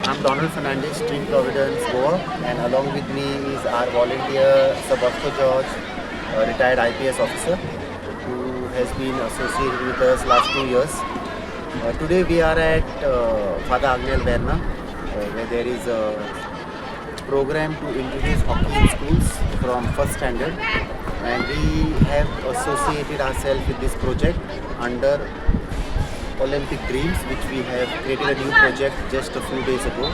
I'm Donald Fernandez, Street Providence, Goa, and along with me is our volunteer, Sebastian George, a retired IPS officer, who has been associated with us last 2 years. Today we are at Father Agnel Verna, where there is a program to introduce hockey in schools from first standard, and we have associated ourselves with this project under Olympic Dreams, which we have created a new project just a few days ago,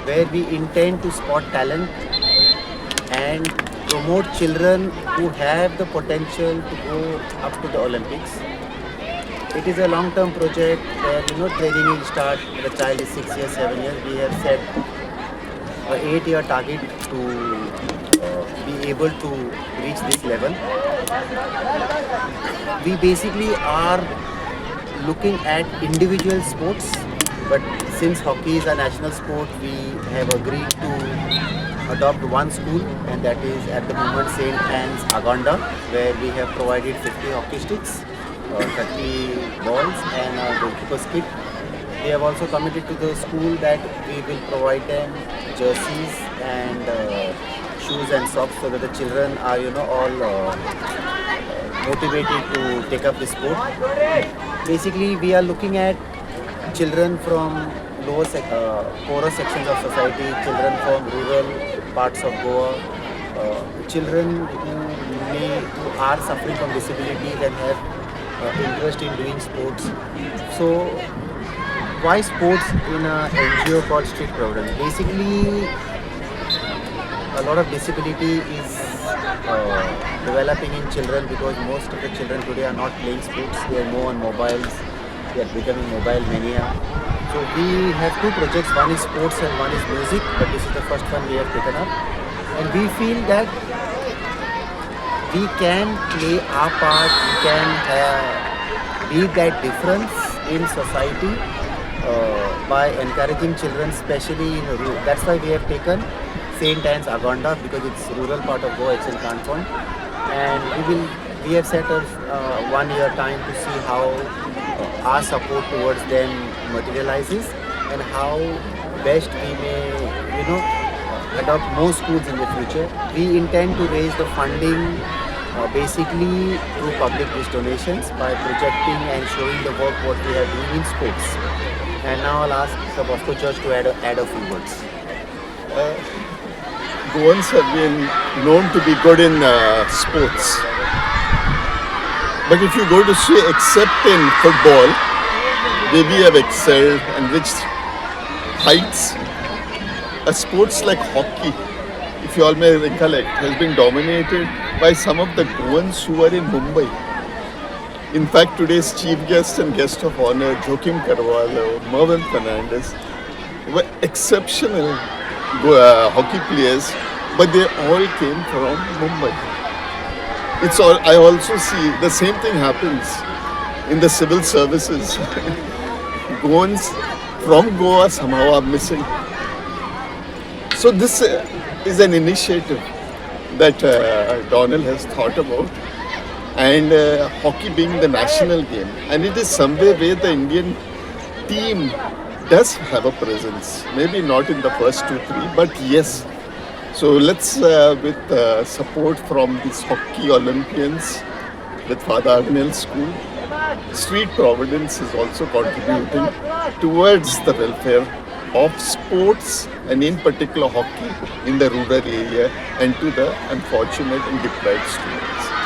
where we intend to spot talent and promote children who have the potential to go up to the Olympics. It is a long-term project where training will start when the child is 6 years, 7 years. We have set an 8-year target to be able to reach this level. We basically are looking at individual sports, but since hockey is a national sport, we have agreed to adopt one school, and that is at the moment St. Anne's Agonda, where we have provided 50 hockey sticks, 30 balls and a goalkeeper's kit. We have also committed to the school that we will provide them jerseys and shoes and socks, so that the children are all motivated to take up the sport. Basically, we are looking at children from poorer sections of society, children from rural parts of Goa, children who are suffering from disabilities and have interest in doing sports. So, why sports in an NGO called Street Providence? Basically, a lot of disability is developing in children because most of the children today are not playing sports. They are more on mobiles. They are becoming mobile mania. So we have two projects. One is sports and one is music. But this is the first one we have taken up. And we feel that we can play our part. We can be that difference in society by encouraging children, especially in rural. That's why we have taken St. Anne's Agonda, because it's rural part of Goa, it's in Kanpon, and we have set a 1 year time to see how our support towards them materializes and how best we may adopt more schools in the future. We intend to raise the funding basically through public donations by projecting and showing the work what we are doing in sports. And now I'll ask the Bosco Church to add a few words. Goans have been known to be good in sports. But if you go to see, except in football, where we have excelled and reached heights, a sports like hockey, if you all may recollect, has been dominated by some of the Goans who are in Mumbai. In fact, today's chief guest and guest of honor, Joakim Carvalho, Mervyn Fernandez, were exceptional hockey players, but they all came from Mumbai. I also see the same thing happens in the civil services. Goans from Goa somehow are missing. So this is an initiative that Donald has thought about, and hockey being the national game, and it is somewhere where the Indian team does have a presence, maybe not in the first 2-3, but yes. So let's, with support from these hockey Olympians, with Father Agnel School, Street Providence is also contributing towards the welfare of sports, and in particular hockey in the rural area, and to the unfortunate and deprived students.